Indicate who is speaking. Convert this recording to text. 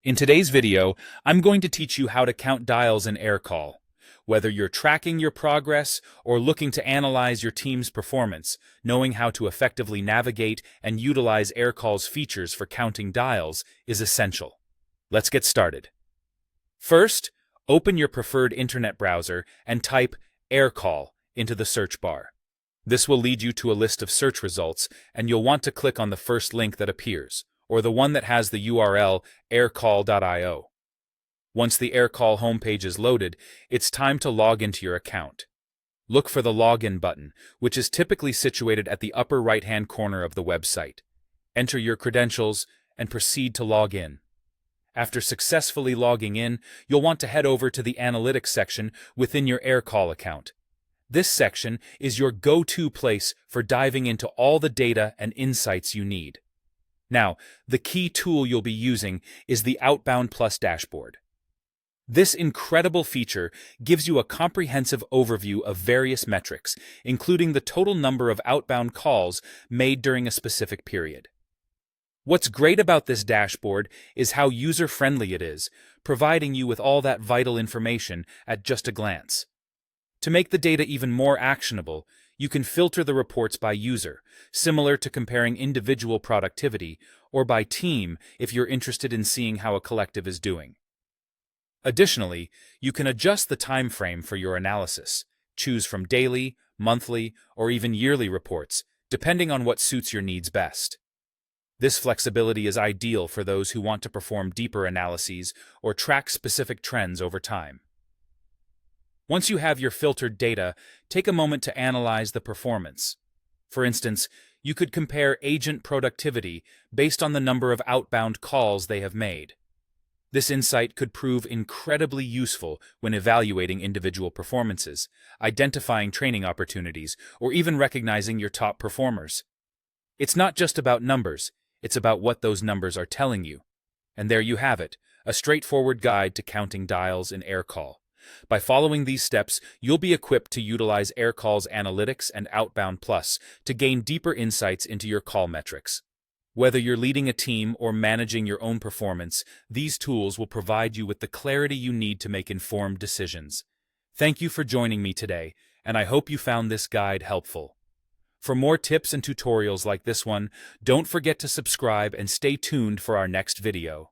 Speaker 1: In today's video, I'm going to teach you how to count dials in Aircall. Whether you're tracking your progress or looking to analyze your team's performance, knowing how to effectively navigate and utilize Aircall's features for counting dials is essential. Let's get started. First, open your preferred internet browser and type Aircall into the search bar. This will lead you to a list of search results, and you'll want to click on the first link that appears, or the one that has the URL aircall.io. Once the Aircall homepage is loaded, it's time to log into your account. Look for the Login button, which is typically situated at the upper right-hand corner of the website. Enter your credentials and proceed to log in. After successfully logging in, you'll want to head over to the Analytics section within your Aircall account. This section is your go-to place for diving into all the data and insights you need. Now, the key tool you'll be using is the Outbound Plus dashboard. This incredible feature gives you a comprehensive overview of various metrics, including the total number of outbound calls made during a specific period. What's great about this dashboard is how user-friendly it is, providing you with all that vital information at just a glance. To make the data even more actionable, you can filter the reports by user, similar to comparing individual productivity, or by team if you're interested in seeing how a collective is doing. Additionally, you can adjust the time frame for your analysis. Choose from daily, monthly, or even yearly reports, depending on what suits your needs best. This flexibility is ideal for those who want to perform deeper analyses or track specific trends over time. Once you have your filtered data, take a moment to analyze the performance. For instance, you could compare agent productivity based on the number of outbound calls they have made. This insight could prove incredibly useful when evaluating individual performances, identifying training opportunities, or even recognizing your top performers. It's not just about numbers, it's about what those numbers are telling you. And there you have it, a straightforward guide to counting dials in Aircall. By following these steps, you'll be equipped to utilize Aircall's analytics and Outbound Plus to gain deeper insights into your call metrics. Whether you're leading a team or managing your own performance, these tools will provide you with the clarity you need to make informed decisions. Thank you for joining me today, and I hope you found this guide helpful. For more tips and tutorials like this one, don't forget to subscribe and stay tuned for our next video.